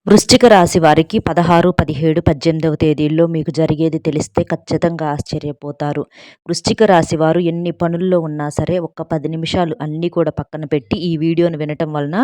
వృశ్చిక రాశి వారికి 16, 17, 18వ తేదీల్లో మీకు జరిగేది తెలిస్తే ఖచ్చితంగా ఆశ్చర్యపోతారు. వృశ్చిక రాశి వారు ఎన్ని పనుల్లో ఉన్నా సరే ఒక్క 10 నిమిషాలు అన్నీ కూడా పక్కన పెట్టి ఈ వీడియోను వినటం వలన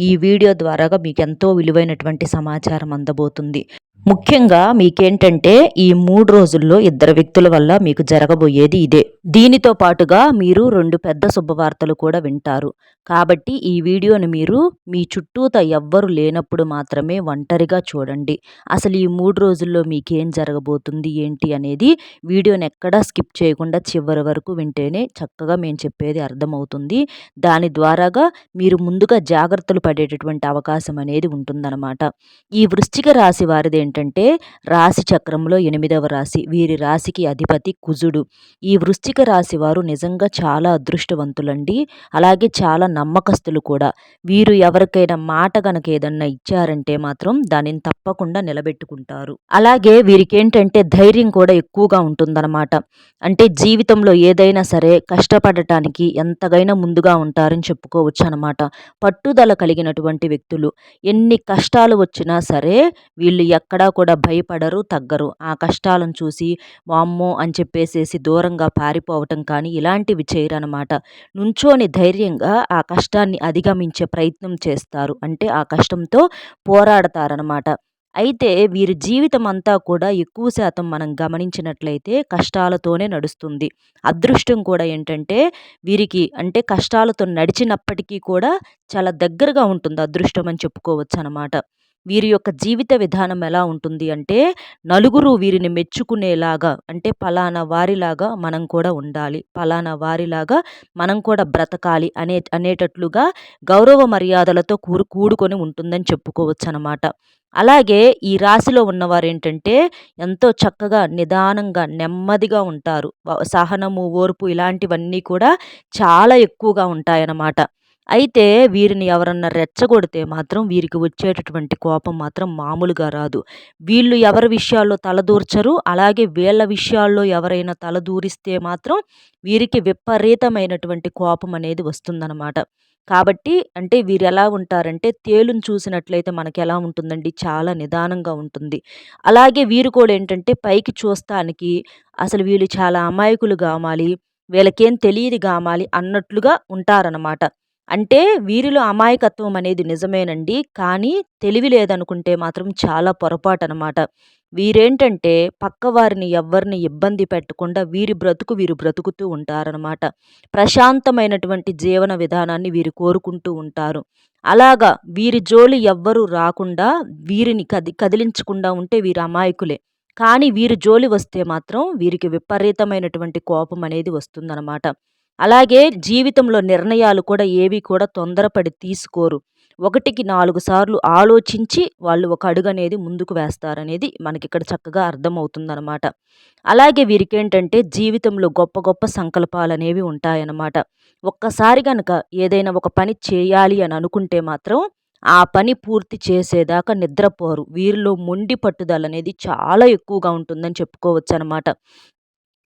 ఈ వీడియో ద్వారాగా మీకు ఎంతో విలువైనటువంటి సమాచారం అందబోతుంది. ముఖ్యంగా మీకేంటంటే ఈ 3 రోజుల్లో ఇద్దరు వ్యక్తుల వల్ల మీకు జరగబోయేది ఇదే. దీనితో పాటుగా మీరు 2 పెద్ద శుభవార్తలు కూడా వింటారు. కాబట్టి ఈ వీడియోని మీరు మీ చుట్టూత ఎవ్వరు లేనప్పుడు మాత్రమే ఒంటరిగా చూడండి. అసలు ఈ 3 రోజుల్లో మీకేం జరగబోతుంది ఏంటి అనేది వీడియోని ఎక్కడా స్కిప్ చేయకుండా చివరి వరకు వింటేనే చక్కగా మేము చెప్పేది అర్థమవుతుంది. దాని ద్వారాగా మీరు ముందుగా జాగ్రత్తలు పడేటటువంటి అవకాశం అనేది ఉంటుందన్నమాట. ఈ వృశ్చిక రాశి వారిది ఏంటంటే రాశి చక్రంలో 8వ రాశి. వీరి రాశికి అధిపతి కుజుడు. ఈ వృశ్చిక రాశి వారు నిజంగా చాలా అదృష్టవంతులండి. అలాగే చాలా నమ్మకస్తులు కూడా. వీరు ఎవరికైనా మాట గనక ఏదన్నా ఇచ్చారంటే మాత్రం దానిని తప్పకుండా నిలబెట్టుకుంటారు. అలాగే వీరికేంటంటే ధైర్యం కూడా ఎక్కువగా ఉంటుందన్నమాట. అంటే జీవితంలో ఏదైనా సరే కష్టపడటానికి ఎంతగైనా ముందుగా ఉంటారని చెప్పుకోవచ్చు అనమాట. పట్టుదల కలిగినటువంటి వ్యక్తులు. ఎన్ని కష్టాలు వచ్చినా సరే వీళ్ళు ఎక్కడా కూడా భయపడరు, తగ్గరు. ఆ కష్టాలను చూసి వామ్మో అని చెప్పేసేసి దూరంగా పారిపోవటం కానీ ఇలాంటివి చేయరనమాట. నుంచోని ధైర్యంగా ఆ కష్టాన్ని అధిగమించే ప్రయత్నం చేస్తారు. అంటే ఆ కష్టంతో పోరాడతారనమాట. అయితే వీరి జీవితం అంతా కూడా ఎక్కువ శాతం మనం గమనించినట్లయితే కష్టాలతోనే నడుస్తుంది. అదృష్టం కూడా ఏంటంటే వీరికి అంటే కష్టాలతో నడిచినప్పటికీ కూడా చాలా దగ్గరగా ఉంటుంది అదృష్టం అని చెప్పుకోవచ్చు అనమాట. వీరి యొక్క జీవిత విధానం ఎలా ఉంటుంది అంటే నలుగురు వీరిని మెచ్చుకునేలాగా అంటే పలానా వారిలాగా మనం కూడా ఉండాలి, పలానా వారిలాగా మనం కూడా బ్రతకాలి అనేటట్లుగా గౌరవ మర్యాదలతో కూడుకొని ఉంటుందని చెప్పుకోవచ్చు అనమాట. అలాగే ఈ రాశిలో ఉన్నవారు ఏంటంటే ఎంతో చక్కగా నిదానంగా నెమ్మదిగా ఉంటారు. సహనము, ఓర్పు ఇలాంటివన్నీ కూడా చాలా ఎక్కువగా ఉంటాయన్నమాట. అయితే వీరిని ఎవరన్నా రెచ్చగొడితే మాత్రం వీరికి వచ్చేటటువంటి కోపం మాత్రం మామూలుగా రాదు. వీళ్ళు ఎవరి విషయాల్లో తలదూర్చరు. అలాగే వీళ్ళ విషయాల్లో ఎవరైనా తలదూరిస్తే మాత్రం వీరికి విపరీతమైనటువంటి కోపం అనేది వస్తుందన్నమాట. కాబట్టి అంటే వీరెలా ఉంటారంటే తేలుని చూసినట్లయితే మనకెలా ఉంటుందండి, చాలా నిదానంగా ఉంటుంది. అలాగే వీరు కూడా ఏంటంటే పైకి చూస్తానికి అసలు వీళ్ళు చాలా అమాయకులు గామాలి, వీళ్ళకేం తెలీదు గామాలి అన్నట్లుగా ఉంటారనమాట. అంటే వీరిలో అమాయకత్వం అనేది నిజమేనండి. కానీ తెలివి లేదనుకుంటే మాత్రం చాలా పొరపాటనమాట. వీరేంటంటే పక్కవారిని ఎవ్వరిని ఇబ్బంది పెట్టకుండా వీరి బ్రతుకు వీరు బ్రతుకుతూ ఉంటారనమాట. ప్రశాంతమైనటువంటి జీవన విధానాన్ని వీరు కోరుకుంటూ ఉంటారు. అలాగా వీరి జోలి ఎవ్వరూ రాకుండా వీరిని కదిలించకుండా ఉంటే వీరు అమాయకులే. కానీ వీరి జోలి వస్తే మాత్రం వీరికి విపరీతమైనటువంటి కోపం అనేది వస్తుందనమాట. అలాగే జీవితంలో నిర్ణయాలు కూడా ఏవి కూడా తొందరపడి తీసుకోరు. ఒకటికి 4 సార్లు ఆలోచించి వాళ్ళు ఒక అడుగనేది ముందుకు వేస్తారనేది మనకిక్కడ చక్కగా అర్థమవుతుందనమాట. అలాగే వీరికేంటంటే జీవితంలో గొప్ప గొప్ప సంకల్పాలనేవి ఉంటాయన్నమాట. ఒక్కసారి గనక ఏదైనా ఒక పని చేయాలి అని అనుకుంటే మాత్రం ఆ పని పూర్తి చేసేదాకా నిద్రపోరు. వీరిలో మొండి పట్టుదలనేది చాలా ఎక్కువగా ఉంటుందని చెప్పుకోవచ్చనమాట.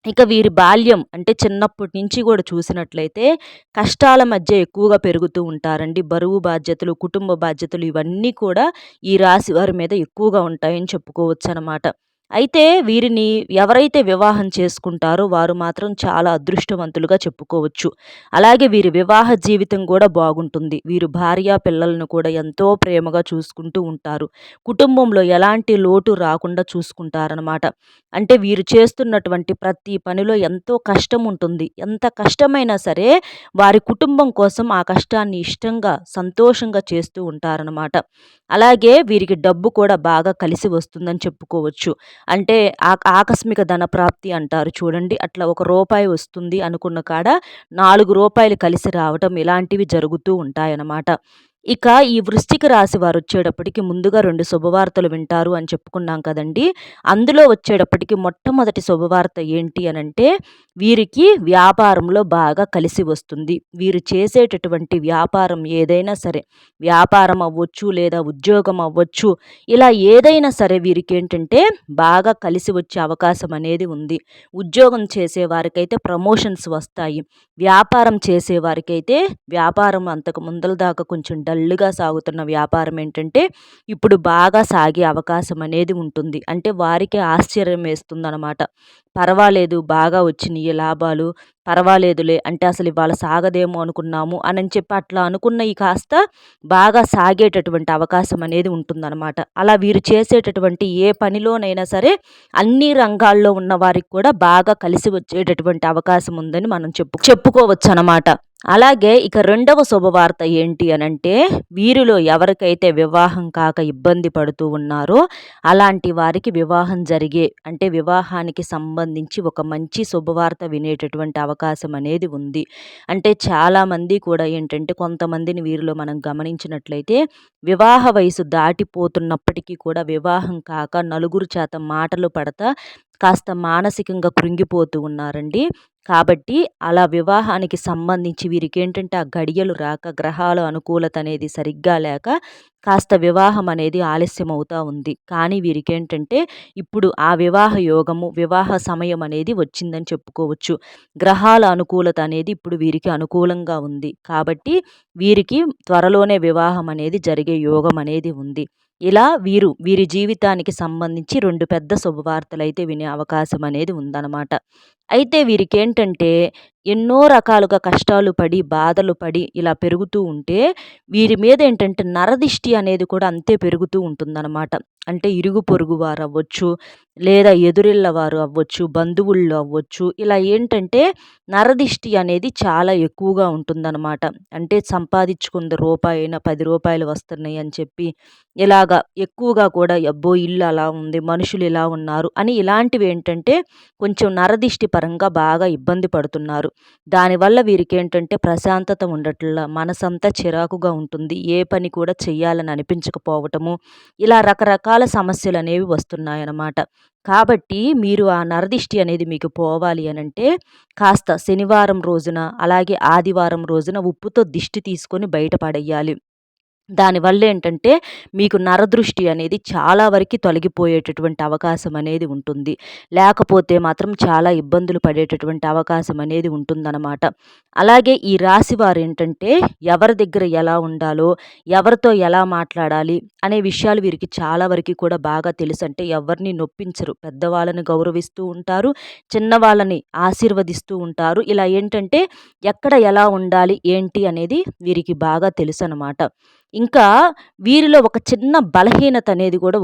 ఇక వీరి బాల్యం అంటే చిన్నప్పటి నుంచి కూడా చూసినట్లయితే కష్టాల మధ్య ఎక్కువగా పెరుగుతూ ఉంటారండి. బరువు బాధ్యతలు, కుటుంబ బాధ్యతలు ఇవన్నీ కూడా ఈ రాశి వారి మీద ఎక్కువగా ఉంటాయని చెప్పుకోవచ్చనమాట. అయితే వీరిని ఎవరైతే వివాహం చేసుకుంటారో వారు మాత్రం చాలా అదృష్టవంతులుగా చెప్పుకోవచ్చు. అలాగే వీరి వివాహ జీవితం కూడా బాగుంటుంది. వీరు భార్య పిల్లలను కూడా ఎంతో ప్రేమగా చూసుకుంటూ ఉంటారు. కుటుంబంలో ఎలాంటి లోటు రాకుండా చూసుకుంటారనమాట. అంటే వీరు చేస్తున్నటువంటి ప్రతి పనిలో ఎంతో కష్టం ఉంటుంది. ఎంత కష్టమైనా సరే వారి కుటుంబం కోసం ఆ కష్టాన్ని ఇష్టంగా, సంతోషంగా చేస్తూ ఉంటారనమాట. అలాగే వీరికి డబ్బు కూడా బాగా కలిసి వస్తుందని చెప్పుకోవచ్చు. అంటే ఆకస్మిక ధనప్రాప్తి అంటారు చూడండి. అట్లా ఒక రూపాయి వస్తుంది అనుకున్న కాడ 4 రూపాయలు కలిసి రావటం ఇలాంటివి జరుగుతూ ఉంటాయన్నమాట. ఇక ఈ వృశ్చిక రాశి వారు వచ్చేటప్పటికి ముందుగా 2 శుభవార్తలు వింటారు అని చెప్పుకున్నాం కదండీ! అందులో వచ్చేటప్పటికి మొట్టమొదటి శుభవార్త ఏంటి అనంటే వీరికి వ్యాపారంలో బాగా కలిసి వస్తుంది. వీరు చేసేటటువంటి వ్యాపారం ఏదైనా సరే, వ్యాపారం అవ్వచ్చు లేదా ఉద్యోగం అవ్వచ్చు, ఇలా ఏదైనా సరే వీరికేంటంటే బాగా కలిసి వచ్చే అవకాశం అనేది ఉంది. ఉద్యోగం చేసేవారికైతే ప్రమోషన్స్ వస్తాయి. వ్యాపారం చేసేవారికైతే వ్యాపారం అంతకు ముందల దాకా కొంచెం డల్ డల్‌గా సాగుతున్న వ్యాపారం ఏంటంటే, ఇప్పుడు బాగా సాగే అవకాశం అనేది ఉంటుంది. అంటే వారికే ఆశ్చర్యం వేస్తుందనమాట. పర్వాలేదు బాగా వచ్చినియి లాభాలు, పర్వాలేదులే అంటే అసలు ఇవాళ సాగదేమో అనుకున్నాము అనని చెప్పి అట్లా అనుకున్నయి కాస్త బాగా సాగేటటువంటి అవకాశం అనేది ఉంటుందనమాట. అలా వీరు చేసేటటువంటి ఏ పనిలోనైనా సరే అన్ని రంగాల్లో ఉన్న వారికి కూడా బాగా కలిసి వచ్చేటటువంటి అవకాశం ఉందని మనం చెప్పుకోవచ్చనమాట. అలాగే ఇక రెండవ శుభవార్త ఏంటి అనంటే, వీరిలో ఎవరికైతే వివాహం కాక ఇబ్బంది పడుతూ ఉన్నారో, అలాంటి వారికి వివాహం జరిగే అంటే వివాహానికి సంబంధించి ఒక మంచి శుభవార్త వినేటటువంటి అవకాశం అనేది ఉంది. అంటే చాలామంది కూడా ఏంటంటే, కొంతమందిని వీరిలో మనం గమనించినట్లయితే, వివాహ వయసు దాటిపోతున్నప్పటికీ కూడా వివాహం కాక నలుగురు చేత మాటలు పడతా కాస్త మానసికంగా కృంగిపోతూ ఉన్నారండి. కాబట్టి అలా వివాహానికి సంబంధించి వీరికేంటంటే ఆ గడియలు రాక, గ్రహాల అనుకూలత అనేది సరిగ్గా లేక కాస్త వివాహం అనేది ఆలస్యం అవుతా ఉంది. కానీ వీరికేంటంటే ఇప్పుడు ఆ వివాహ యోగము, వివాహ సమయం అనేది వచ్చిందని చెప్పుకోవచ్చు. గ్రహాల అనుకూలత అనేది ఇప్పుడు వీరికి అనుకూలంగా ఉంది. కాబట్టి వీరికి త్వరలోనే వివాహం అనేది జరిగే యోగం అనేది ఉంది. ఇలా వీరి జీవితానికి సంబంధించి 2 పెద్ద శుభవార్తలైతే వినే అవకాశం అనేది ఉందనమాట. అయితే వీరికేంటంటే ఎన్నో రకాలుగా కష్టాలు పడి, బాధలు పడి ఇలా పెరుగుతూ ఉంటే, వీరి మీద ఏంటంటే నరదిష్టి అనేది కూడా అంతే పెరుగుతూ ఉంటుందనమాట. అంటే ఇరుగు పొరుగు వారవ్వచ్చు, లేదా ఎదురిళ్ళ వారు అవ్వచ్చు, బంధువుల్లో అవ్వచ్చు. ఇలా ఏంటంటే నరదిష్టి అనేది చాలా ఎక్కువగా ఉంటుందనమాట. అంటే సంపాదించుకుంది రూపాయైనా, రూ. 10 వస్తున్నాయి అని చెప్పి ఇలాగా ఎక్కువగా కూడా అబ్బో! ఇల్లు అలా ఉంది, మనుషులు ఇలా ఉన్నారు అని ఇలాంటివేంటంటే కొంచెం నరదిష్టి పరంగా బాగా ఇబ్బంది పడుతున్నారు. దానివల్ల వీరికేంటంటే ప్రశాంతత ఉండట్లా, మనసంతా చిరాకుగా ఉంటుంది. ఏ పని కూడా చెయ్యాలని అనిపించకపోవటము, ఇలా రకరకాల సమస్యలనేవి వస్తున్నాయన్నమాట. కాబట్టి మీరు ఆ నరదిష్టి అనేది మీకు పోవాలి అనంటే కాస్త శనివారం రోజున, అలాగే ఆదివారం రోజున ఉప్పుతో దిష్టి తీసుకొని బయట పడెయ్యాలి. దానివల్లేంటంటే, మీకు నరదృష్టి అనేది చాలా వరకి తొలగిపోయేటటువంటి అవకాశం అనేది ఉంటుంది. లేకపోతే మాత్రం చాలా ఇబ్బందులు పడేటటువంటి అవకాశం అనేది ఉంటుందనమాట. అలాగే ఈ రాశి వారేంటంటే, ఎవరి దగ్గర ఎలా ఉండాలో, ఎవరితో ఎలా మాట్లాడాలి అనే విషయాలు వీరికి చాలా వరకి కూడా బాగా తెలుసు. అంటే ఎవరిని నొప్పించరు. పెద్దవాళ్ళని గౌరవిస్తూ ఉంటారు. చిన్నవాళ్ళని ఆశీర్వదిస్తూ ఉంటారు. ఇలా ఏంటంటే, ఎక్కడ ఎలా ఉండాలి, ఏంటి అనేది వీరికి బాగా తెలుసనమాట. ఇంకా వీరిలో ఒక చిన్న బలహీనత అనేది కూడా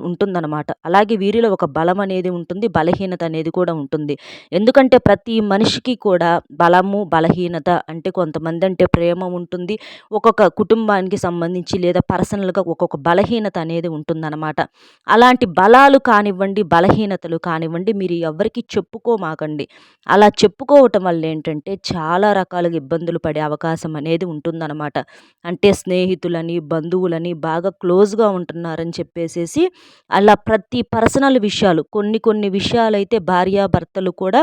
ఉంటుందన్నమాట. అలాగే వీరిలో ఒక బలం అనేది ఉంటుంది. బలహీనత అనేది కూడా ఉంటుంది. ఎందుకంటే ప్రతి మనిషికి కూడా బలము, బలహీనత అంటే కొంతమంది అంటే ప్రేమ ఉంటుంది. ఒక్కొక్క కుటుంబానికి సంబంధించి లేదా పర్సనల్‌గా ఒక్కొక్క బలహీనత అనేది ఉంటుందన్నమాట. అలాంటి బలాలు కానివ్వండి, బలహీనతలు కానివ్వండి మీరు ఎవ్వరికీ చెప్పుకోమాకండి. అలా చెప్పుకోవటం వల్ల ఏంటంటే చాలా రకాలుగా ఇబ్బందులు పడే అవకాశం అనేది ఉంటుందన్నమాట. అంటే స్నేహితులని, బంధువులని బాగా క్లోజ్‌గా ఉంటున్నారని చెప్పేసేసి అలా ప్రతి పర్సనల్ విషయాలు కొన్ని కొన్ని విషయాలైతే భార్యాభర్తలు కూడా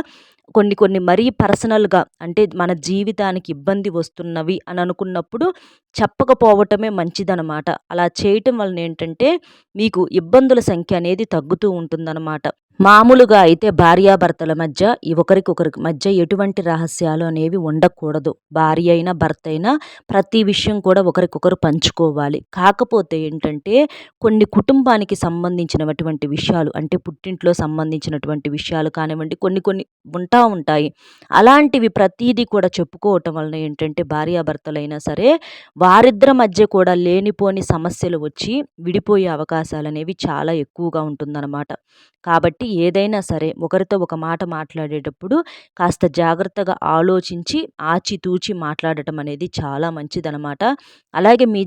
కొన్ని కొన్ని మరీ పర్సనల్‌గా అంటే మన జీవితానికి ఇబ్బంది వస్తున్నవి అని అనుకున్నప్పుడు చెప్పకపోవటమే మంచిదనమాట. అలా చేయటం వలన ఏంటంటే మీకు ఇబ్బందుల సంఖ్య అనేది తగ్గుతూ ఉంటుందనమాట. మామూలుగా అయితే భార్యాభర్తల మధ్య ఈ ఒకరికొకరికి మధ్య ఎటువంటి రహస్యాలు అనేవి ఉండకూడదు. భార్య అయినా, భర్త అయినా ప్రతి విషయం కూడా ఒకరికొకరు పంచుకోవాలి. కాకపోతే ఏంటంటే కొన్ని కుటుంబానికి సంబంధించినటువంటి విషయాలు అంటే పుట్టింట్లో సంబంధించినటువంటి విషయాలు కానివ్వండి కొన్ని కొన్ని ఉంటాయి. అలాంటివి ప్రతీదీ కూడా చెప్పుకోవటం వలన ఏంటంటే భార్యాభర్తలైనా సరే వారిద్దరి మధ్య కూడా లేనిపోని సమస్యలు వచ్చి విడిపోయే అవకాశాలనేవి చాలా ఎక్కువగా ఉంటుందన్నమాట. కాబట్టి ఏదైనా సరే ఒకరితో ఒక మాట మాట్లాడేటప్పుడు కాస్త జాగ్రత్తగా ఆలోచించి ఆచితూచి మాట్లాడటం అనేది చాలా మంచిదనమాట. అలాగే మీ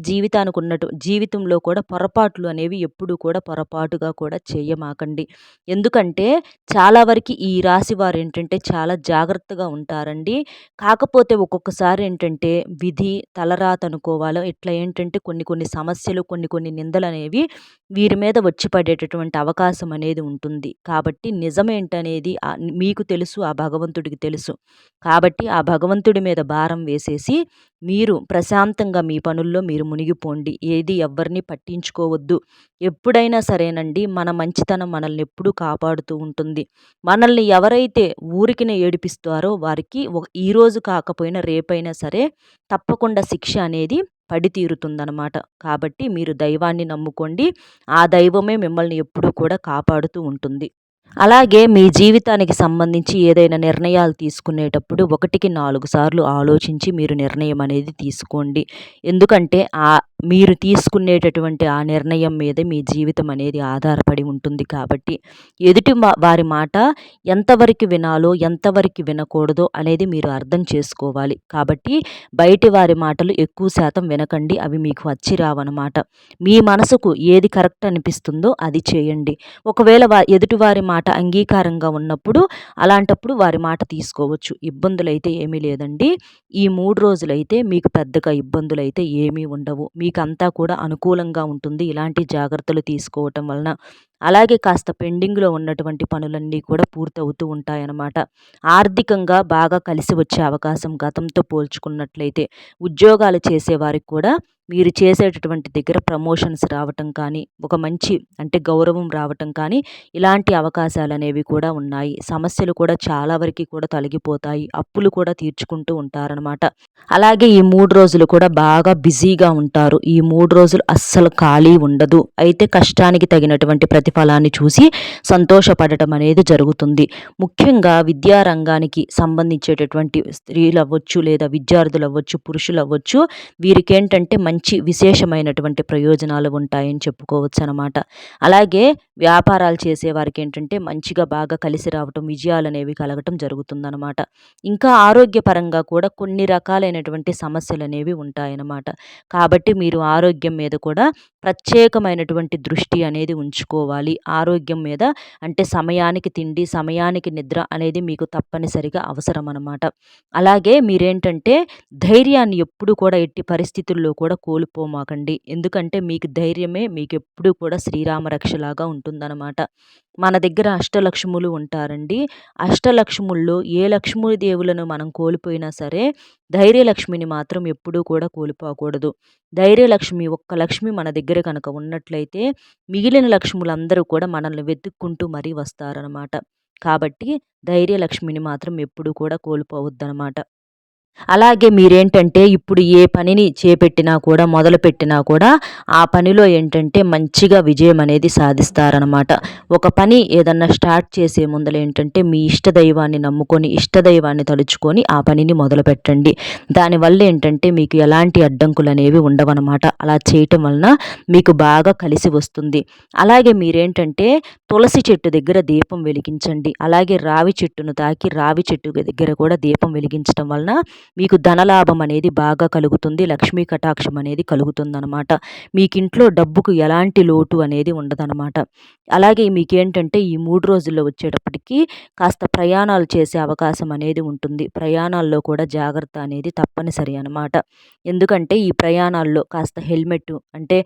జీవితంలో కూడా పొరపాట్లు అనేవి ఎప్పుడూ కూడా పొరపాటుగా కూడా చేయమాకండి. ఎందుకంటే చాలా వరకి ఈ రాశి వారేంటంటే చాలా జాగ్రత్తగా ఉంటారండి. కాకపోతే ఒక్కొక్కసారి ఏంటంటే విధి, తలరాత అనుకోవాలో ఇట్లా ఏంటంటే కొన్ని కొన్ని సమస్యలు, కొన్ని కొన్ని నిందలనేవి వీరి మీద వచ్చి పడేటటువంటి అవకాశం అనేది ఉంటుంది. కాబట్టి నిజమేంటనేది మీకు తెలుసు, ఆ భగవంతుడికి తెలుసు. కాబట్టి ఆ భగవంతుడి మీద భారం వేసేసి మీరు ప్రశాంతంగా మీ పనుల్లో మీరు మునిగిపోండి. ఏది ఎవ్వరిని పట్టించుకోవద్దు. ఎప్పుడైనా సరేనండి మన మంచితనం మనల్ని ఎప్పుడూ కాపాడుతూ ఉంటుంది. మనల్ని ఎవరైతే ఊరికినే ఏడిపిస్తారో వారికి ఈరోజు కాకపోయినా రేపైనా సరే తప్పకుండా శిక్ష అనేది పడి తీరుతుందనమాట. కాబట్టి మీరు దైవాన్ని నమ్ముకోండి. ఆ దైవమే మిమ్మల్ని ఎప్పుడూ కూడా కాపాడుతూ ఉంటుంది. అలాగే మీ జీవితానికి సంబంధించి ఏదైనా నిర్ణయాలు తీసుకునేటప్పుడు 1కి 4 సార్లు ఆలోచించి మీరు నిర్ణయం అనేది తీసుకోండి. ఎందుకంటే మీరు తీసుకునేటటువంటి ఆ నిర్ణయం మీదే మీ జీవితం అనేది ఆధారపడి ఉంటుంది కాబట్టి, వారి మాట ఎంతవరకు వినాలో, ఎంతవరకు వినకూడదో అనేది మీరు అర్థం చేసుకోవాలి. కాబట్టి బయటి వారి మాటలు ఎక్కువ శాతం వినకండి. అవి మీకు వచ్చి రావనమాట. మీ మనసుకు ఏది కరెక్ట్ అనిపిస్తుందో అది చేయండి. ఒకవేళ ఎదుటివారి మాట అంగీకారంగా ఉన్నప్పుడు అలాంటప్పుడు వారి మాట తీసుకోవచ్చు. ఇబ్బందులైతే ఏమీ లేదండి. ఈ 3 రోజులైతే మీకు పెద్దగా ఇబ్బందులైతే ఏమీ ఉండవు. మీకంతా కూడా అనుకూలంగా ఉంటుంది ఇలాంటి జాగ్రత్తలు తీసుకోవటం వలన. అలాగే కాస్త పెండింగ్‌లో ఉన్నటువంటి పనులన్నీ కూడా పూర్తవుతూ ఉంటాయన్నమాట. ఆర్థికంగా బాగా కలిసి వచ్చే అవకాశం గతంతో పోల్చుకున్నట్లయితే ఉద్యోగాలు చేసేవారికి కూడా మీరు చేసేటటువంటి దగ్గర ప్రమోషన్స్ రావటం కానీ, ఒక మంచి అంటే గౌరవం రావటం కానీ, ఇలాంటి అవకాశాలనేవి కూడా ఉన్నాయి. సమస్యలు కూడా చాలా వరకి కూడా తొలగిపోతాయి. అప్పులు కూడా తీర్చుకుంటూ ఉంటారనమాట. అలాగే ఈ 3 రోజులు కూడా బాగా బిజీగా ఉంటారు. ఈ 3 రోజులు అస్సలు ఖాళీ ఉండదు. అయితే కష్టానికి తగినటువంటి ప్రతిఫలాన్ని చూసి సంతోషపడటం అనేది జరుగుతుంది. ముఖ్యంగా విద్యా రంగానికి సంబంధించేటటువంటి స్త్రీలవ్వచ్చు, లేదా విద్యార్థులవ్వచ్చు, పురుషులవ్వచ్చు, వీరికేంటంటే మంచి విశేషమైనటువంటి ప్రయోజనాలు ఉంటాయని చెప్పుకోవచ్చనమాట. అలాగే వ్యాపారాలు చేసేవారికేంటంటే మంచిగా బాగా కలిసి రావటం, విజయాలనేవి కలగటం జరుగుతుందనమాట. ఇంకా ఆరోగ్యపరంగా కూడా కొన్ని రకాలైనటువంటి సమస్యలనేవి ఉంటాయన్నమాట. కాబట్టి మీరు ఆరోగ్యం మీద కూడా ప్రత్యేకమైనటువంటి దృష్టి అనేది ఉంచుకోవాలి. ఆరోగ్యం మీద అంటే సమయానికి తిండి, సమయానికి నిద్ర అనేది మీకు తప్పనిసరిగా అవసరమనమాట. అలాగే మీరేంటంటే ధైర్యాన్ని ఎప్పుడు కూడా ఎట్టి పరిస్థితుల్లో కూడా కోల్పోమాకండి. ఎందుకంటే మీకు ధైర్యమే మీకెప్పుడు కూడా శ్రీరామ రక్షలాగా ఉంటుందనమాట. మన దగ్గర అష్టలక్ష్ములు ఉంటారండి. అష్టలక్ష్ముల్లో ఏ లక్ష్మీదేవులను మనం కోల్పోయినా సరే, ధైర్యలక్ష్మిని మాత్రం ఎప్పుడూ కూడా కోల్పోకూడదు. ధైర్యలక్ష్మి ఒక్క లక్ష్మి మన దగ్గర కనుక ఉన్నట్లయితే, మిగిలిన లక్ష్ములందరూ కూడా మనల్ని వెతుక్కుంటూ మరీ వస్తారనమాట. కాబట్టి ధైర్యలక్ష్మిని మాత్రం ఎప్పుడూ కూడా కోల్పోవద్దనమాట. అలాగే మీరేంటంటే ఇప్పుడు ఏ పనిని చేపట్టినా కూడా, మొదలుపెట్టినా కూడా ఆ పనిలో ఏంటంటే మంచిగా విజయం అనేది సాధిస్తారనమాట. ఒక పని ఏదన్నా స్టార్ట్ చేసే ముందల ఏంటంటే మీ ఇష్టదైవాన్ని నమ్ముకొని, ఇష్టదైవాన్ని తలుచుకొని ఆ పనిని మొదలుపెట్టండి. దానివల్ల ఏంటంటే మీకు ఎలాంటి అడ్డంకులనేవి ఉండవనమాట. అలా చేయటం వలన మీకు బాగా కలిసి వస్తుంది. అలాగే మీరేంటంటే తులసి చెట్టు దగ్గర దీపం వెలిగించండి. అలాగే రావి చెట్టును తాకి రావి చెట్టు దగ్గర కూడా దీపం వెలిగించటం వలన మీకు ధనలాభం అనేది బాగా కలుగుతుంది. లక్ష్మీ కటాక్షం అనేది కలుగుతుందనమాట. మీకింట్లో డబ్బుకు ఎలాంటి లోటు అనేది ఉండదనమాట. అలాగే మీకేంటంటే ఈ 3 రోజుల్లో వచ్చేటప్పటికి కాస్త ప్రయాణాలు చేసే అవకాశం అనేది ఉంటుంది. ప్రయాణాల్లో కూడా జాగ్రత్త అనేది తప్పనిసరి అనమాట. ఎందుకంటే ఈ ప్రయాణాల్లో కాస్త హెల్మెట్ అంటే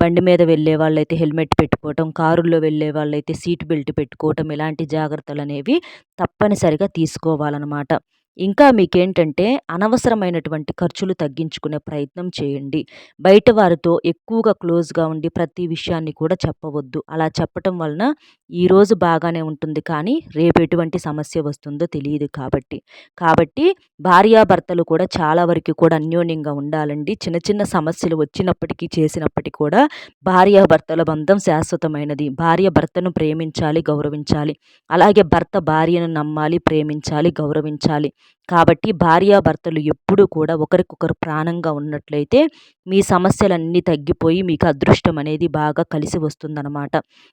బండి మీద వెళ్ళే వాళ్ళైతే హెల్మెట్ పెట్టుకోవటం, కారుల్లో వెళ్ళే వాళ్ళైతే సీట్ బెల్ట్ పెట్టుకోవటం, ఇలాంటి జాగ్రత్తలనేవి తప్పనిసరిగా తీసుకోవాలనమాట. ఇంకా మీకేంటంటే అనవసరమైనటువంటి ఖర్చులు తగ్గించుకునే ప్రయత్నం చేయండి. బయట వారితో ఎక్కువగా క్లోజ్‌గా ఉండి ప్రతి విషయాన్ని కూడా చెప్పవద్దు. అలా చెప్పటం వలన ఈరోజు బాగానే ఉంటుంది కానీ రేపు ఎటువంటి సమస్య వస్తుందో తెలీదు కాబట్టి. కాబట్టి భార్యాభర్తలు కూడా చాలా వరకు కూడా అన్యోన్యంగా ఉండాలండి. చిన్న చిన్న సమస్యలు వచ్చినప్పటికీ, చేసినప్పటికీ కూడా భార్యాభర్తల బంధం శాశ్వతమైనది. భార్య భర్తను ప్రేమించాలి, గౌరవించాలి. అలాగే భర్త భార్యను నమ్మాలి, ప్రేమించాలి, గౌరవించాలి. కాబట్టి భార్యాభర్తలు ఎప్పుడూ కూడా ఒకరికొకరు ప్రాణంగా ఉన్నట్లయితే మీ సమస్యలన్నీ తగ్గిపోయి మీకు అదృష్టం అనేది బాగా కలిసి వస్తుందనమాట.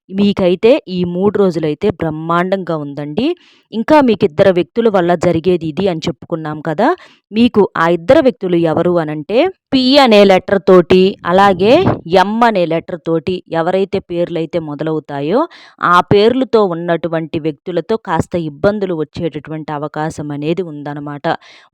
మీకైతే ఈ 3 రోజులైతే బ్రహ్మాండంగా ఉందండి. ఇంకా మీకు ఇద్దరు వ్యక్తుల వల్ల జరిగేది ఇది అని చెప్పుకున్నాం కదా! మీకు ఆ ఇద్దరు వ్యక్తులు ఎవరు అనంటే పి అనే లెటర్ తోటి, అలాగే ఎం అనే లెటర్ తోటి ఎవరైతే పేర్లైతే మొదలవుతాయో ఆ పేర్లతో ఉన్నటువంటి వ్యక్తులతో కాస్త ఇబ్బందులు వచ్చేటటువంటి అవకాశం అనేది ఉందన్నమాట.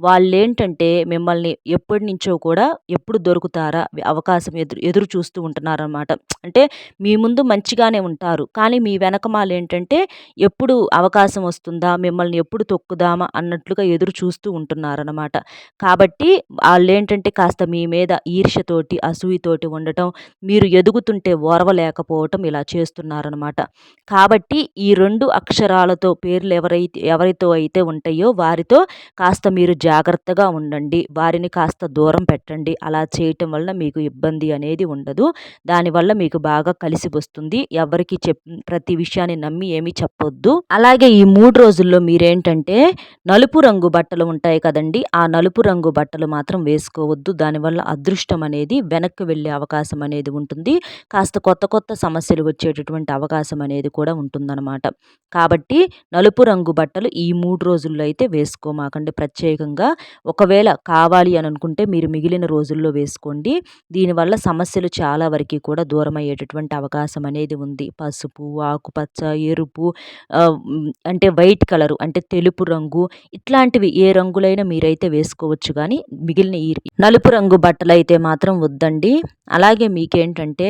వాళ్ళేంటంటే మిమ్మల్ని ఎప్పటినుంచో కూడా ఎప్పుడు దొరుకుతారా అవకాశం ఎదురు చూస్తూ ఉంటున్నారనమాట. అంటే మీ ముందు మంచిగానే ఉంటారు. కానీ మీ వెనకమాలేంటంటే ఎప్పుడు అవకాశం వస్తుందా? మిమ్మల్ని ఎప్పుడు తొక్కుదామా? అన్నట్లుగా ఎదురు చూస్తూ ఉంటున్నారనమాట. కాబట్టి ఆళ్ళేంటంటే కాస్త మీ మీద ఈర్ష్యతోటి, అసూయతోటి ఉండటం, మీరు ఎదుగుతుంటే ఓర్వలేకపోవటం ఇలా చేస్తున్నారనమాట. కాబట్టి ఈ 2 అక్షరాలతో పేర్లు ఎవరితో అయితే ఉంటాయో వారితో కాస్త మీరు జాగ్రత్తగా ఉండండి. వారిని కాస్త దూరం పెట్టండి. అలా చేయటం వల్ల మీకు ఇబ్బంది అనేది ఉండదు. దానివల్ల మీకు బాగా కలిసి వస్తుంది. ఎవరికీ ప్రతి విషయాన్ని నమ్మి ఏమీ చెప్పొద్దు. అలాగే ఈ 3 రోజుల్లో మీరేంటంటే నలుపు రంగు బట్టలు ఉంటాయి కదండీ! ఆ నలుపు రంగు బట్టలు మాత్రం వేసుకోవద్దు. దానివల్ల అదృష్టం అనేది వెనక్కి వెళ్ళే అవకాశం అనేది ఉంటుంది. కాస్త కొత్త కొత్త సమస్యలు వచ్చేటటువంటి అవకాశం అనేది కూడా ఉంటుందన్నమాట. కాబట్టి నలుపు రంగు బట్టలు ఈ 3 రోజుల్లో అయితే వేసుకోమాకండి ప్రత్యేకంగా. ఒకవేళ కావాలి అని అనుకుంటే మీరు మిగిలిన రోజుల్లో వేసుకోండి. దీనివల్ల సమస్యలు చాలా వరకి కూడా దూరమయ్యేటటువంటి అవకాశం అనేది ఉంది. పసుపు, ఆకుపచ్చ, ఎరుపు అంటే వైట్ కలరు అంటే తెలుపు రంగు ఇట్లాంటివి ఏ రంగులైనా మీరైతే వేసుకోవచ్చు గానీ మిగిలిన ఈ నలుపు రంగు బట్టలైతే మాత్రం వద్దండి. అలాగే మీకేంటంటే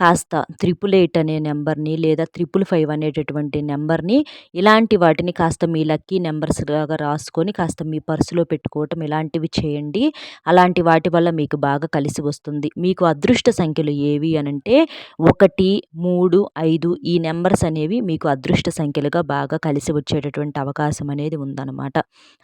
కాస్త 888 అనే నంబర్‌ని లేదా 555 అనేటటువంటి నంబర్‌ని ఇలాంటి వాటిని కాస్త మీ లక్కీ నంబర్స్‌లాగా రాసుకొని కాస్త మీ పర్సులో పెట్టుకోవటం ఇలాంటివి చేయండి. అలాంటి వాటి వల్ల మీకు బాగా కలిసి వస్తుంది. మీకు అదృష్ట సంఖ్యలు ఏవి అనంటే 1, 3, 5 ఈ నంబర్స్ అనేవి మీకు అదృష్ట సంఖ్యలుగా బాగా కలిసి వచ్చేటటువంటి అవకాశం అనేది ఉందన్నమాట.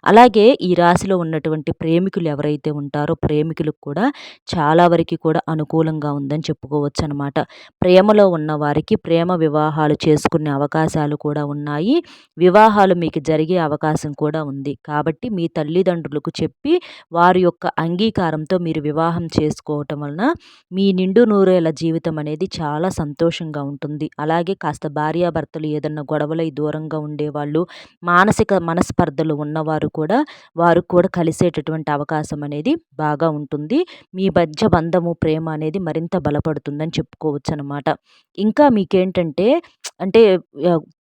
అలాగే ఈ రాశిలో ఉన్నటువంటి ప్రేమికులు ఎవరైతే ఉంటారో ప్రేమికులకు కూడా చాలా వరకి కూడా అనుకూలంగా ఉందని చెప్పుకోవచ్చనమాట. ప్రేమలో ఉన్న వారికి ప్రేమ వివాహాలు చేసుకునే అవకాశాలు కూడా ఉన్నాయి. వివాహాలు మీకు జరిగే అవకాశం కూడా ఉంది. కాబట్టి మీ తల్లిదండ్రులకు చెప్పి వారి యొక్క అంగీకారంతో మీరు వివాహం చేసుకోవటం వలన మీ నిండు నూరేళ్ల జీవితం అనేది చాలా సంతోషంగా ఉంటుంది. అలాగే కాస్త భార్యాభర్తలు ఏదన్నా గొడవలై దూరంగా ఉండేవాళ్ళు, మానసిక మనస్పర్ధలు ఉన్నవారు కూడా వారు కూడా కలిసేటటువంటి అవకాశం అనేది బాగా ఉంటుంది. మీ మధ్య బంధము, ప్రేమ అనేది మరింత బలపడుతుందని చెప్పుకోవచ్చనమాట. ఇంకా మీకేంటంటే అంటే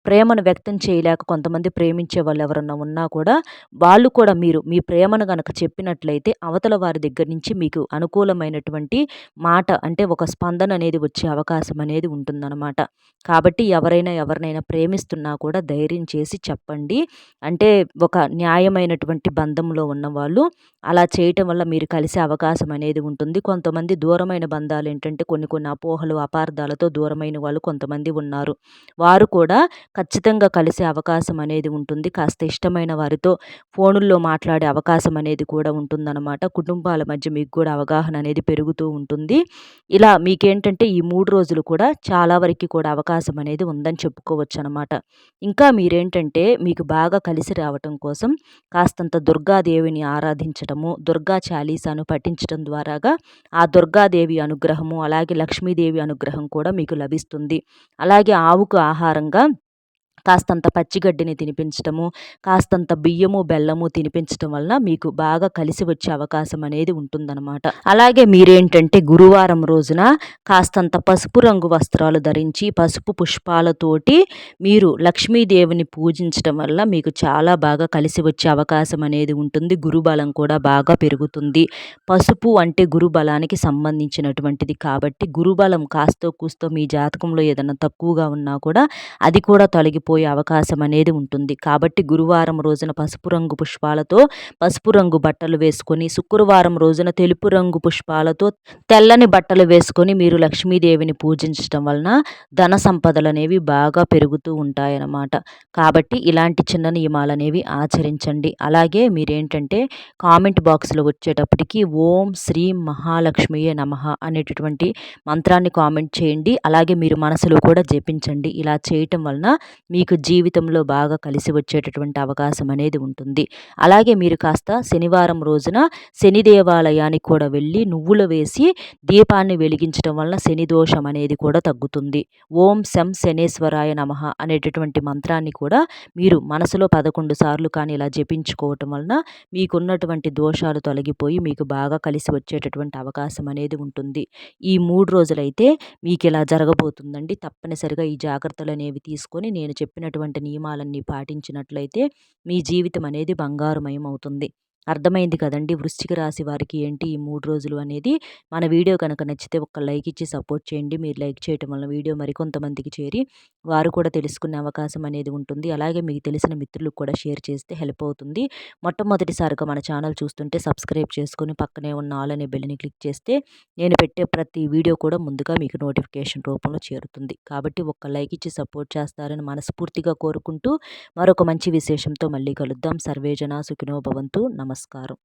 ప్రేమను వ్యక్తం చేయలేక కొంతమంది ప్రేమించే వాళ్ళు ఎవరన్నా ఉన్నా కూడా వాళ్ళు కూడా మీరు మీ ప్రేమను గనక చెప్పినట్లయితే అవతల వారి దగ్గర నుంచి మీకు అనుకూలమైనటువంటి మాట అంటే ఒక స్పందన అనేది వచ్చే అవకాశం అనేది ఉంటుందన్నమాట. కాబట్టి ఎవరినైనా ప్రేమిస్తున్నా కూడా ధైర్యం చేసి చెప్పండి. అంటే ఒక న్యాయమైనటువంటి బంధంలో ఉన్నవాళ్ళు అలా చేయటం వల్ల మీరు కలిసే అవకాశం అనేది ఉంటుంది. కొంతమంది దూరమైన బంధాలు ఏంటంటే కొన్ని కొన్ని అపోహలు, అపార్థాలతో దూరమైన వాళ్ళు కొంతమంది ఉన్నారు. వారు కూడా ఖచ్చితంగా కలిసే అవకాశం అనేది ఉంటుంది. కాస్త ఇష్టమైన వారితో ఫోనుల్లో మాట్లాడే అవకాశం అనేది కూడా ఉంటుందన్నమాట. కుటుంబాల మధ్య మీకు కూడా అవగాహన అనేది పెరుగుతూ ఉంటుంది. ఇలా మీకేంటంటే ఈ 3 రోజులు కూడా చాలా వరకి కూడా అవకాశం అనేది ఉందని చెప్పుకోవచ్చనమాట. ఇంకా మీరేంటంటే మీకు బాగా కలిసి రావటం కోసం కాస్తంత దుర్గాదేవిని ఆరాధించటము, దుర్గా చాలీసాను పఠించటం ద్వారాగా ఆ దుర్గాదేవి అనుగ్రహము, అలాగే లక్ష్మీదేవి అనుగ్రహం కూడా మీకు లభిస్తుంది. అలాగే ఆవుకు ఆహారంగా కాస్తంత పచ్చిగడ్డిని తినిపించటము, కాస్తంత బియ్యము, బెల్లము తినిపించటం వలన మీకు బాగా కలిసి వచ్చే అవకాశం అనేది ఉంటుందన్నమాట. అలాగే మీరేంటంటే గురువారం రోజున కాస్తంత పసుపు రంగు వస్త్రాలు ధరించి పసుపు పుష్పాలతోటి మీరు లక్ష్మీదేవిని పూజించటం వల్ల మీకు చాలా బాగా కలిసి వచ్చే అవకాశం అనేది ఉంటుంది. గురుబలం కూడా బాగా పెరుగుతుంది. పసుపు అంటే గురుబలానికి సంబంధించినటువంటిది కాబట్టి గురుబలం కాస్తో కూస్తో మీ జాతకంలో ఏదైనా తక్కువగా ఉన్నా కూడా అది కూడా తొలగిపోయే అవకాశం అనేది ఉంటుంది. కాబట్టి గురువారం రోజున పసుపు రంగు పుష్పాలతో పసుపు రంగు బట్టలు వేసుకొని, శుక్రవారం రోజున తెలుపు రంగు పుష్పాలతో తెల్లని బట్టలు వేసుకొని మీరు లక్ష్మీదేవిని పూజించటం వలన ధన సంపదలనేవి బాగా పెరుగుతూ ఉంటాయన్నమాట. కాబట్టి ఇలాంటి చిన్న నియమాలనేవి ఆచరించండి. అలాగే మీరేంటంటే కామెంట్ బాక్స్‌లో వచ్చేటప్పటికి ఓం శ్రీ మహాలక్ష్మియే నమః అనేటటువంటి మంత్రాన్ని కామెంట్ చేయండి. అలాగే మీరు మనసులో కూడా జపించండి. ఇలా చేయటం వలన మీకు జీవితంలో బాగా కలిసి వచ్చేటటువంటి అవకాశం అనేది ఉంటుంది. అలాగే మీరు కాస్త శనివారం రోజున శని దేవాలయానికి కూడా వెళ్ళి నువ్వులు వేసి దీపాన్ని వెలిగించడం వలన శని దోషం అనేది కూడా తగ్గుతుంది. ఓం శం శనేశ్వరాయ నమః అనేటటువంటి మంత్రాన్ని కూడా మీరు మనసులో 11 సార్లు కానీ ఇలా జపించుకోవటం వలన మీకున్నటువంటి దోషాలు తొలగిపోయి మీకు బాగా కలిసి వచ్చేటటువంటి అవకాశం అనేది ఉంటుంది. ఈ 3 రోజులైతే మీకిలా జరగబోతుందండి. తప్పనిసరిగా ఈ జాగ్రత్తలనేవి తీసుకొని నేను చెప్పినటువంటి నియమాలన్నీ పాటించినట్లయితే మీ జీవితం అనేది బంగారుమయం అవుతుంది. అర్థమైంది కదండీ! వృశ్చిక రాశి వారికి ఏంటి ఈ 3 రోజులు అనేది. మన వీడియో కనుక నచ్చితే ఒక్క లైక్ ఇచ్చి సపోర్ట్ చేయండి. మీరు లైక్ చేయటం వల్ల వీడియో మరికొంతమందికి చేరి వారు కూడా తెలుసుకునే అవకాశం అనేది ఉంటుంది. అలాగే మీకు తెలిసిన మిత్రులకు కూడా షేర్ చేస్తే హెల్ప్ అవుతుంది. మొట్టమొదటిసారిగా మన ఛానల్ చూస్తుంటే సబ్స్క్రైబ్ చేసుకొని పక్కనే ఉన్న ఆల్ అనే బెల్‌ని క్లిక్ చేస్తే నేను పెట్టే ప్రతి వీడియో కూడా ముందుగా మీకు నోటిఫికేషన్ రూపంలో చేరుతుంది. కాబట్టి ఒక్క లైక్ ఇచ్చి సపోర్ట్ చేస్తారని మనస్ఫూర్తిగా కోరుకుంటూ మరొక మంచి విశేషంతో మళ్ళీ కలుద్దాం. సర్వేజన సుఖినో భవంతు. నమస్కారం.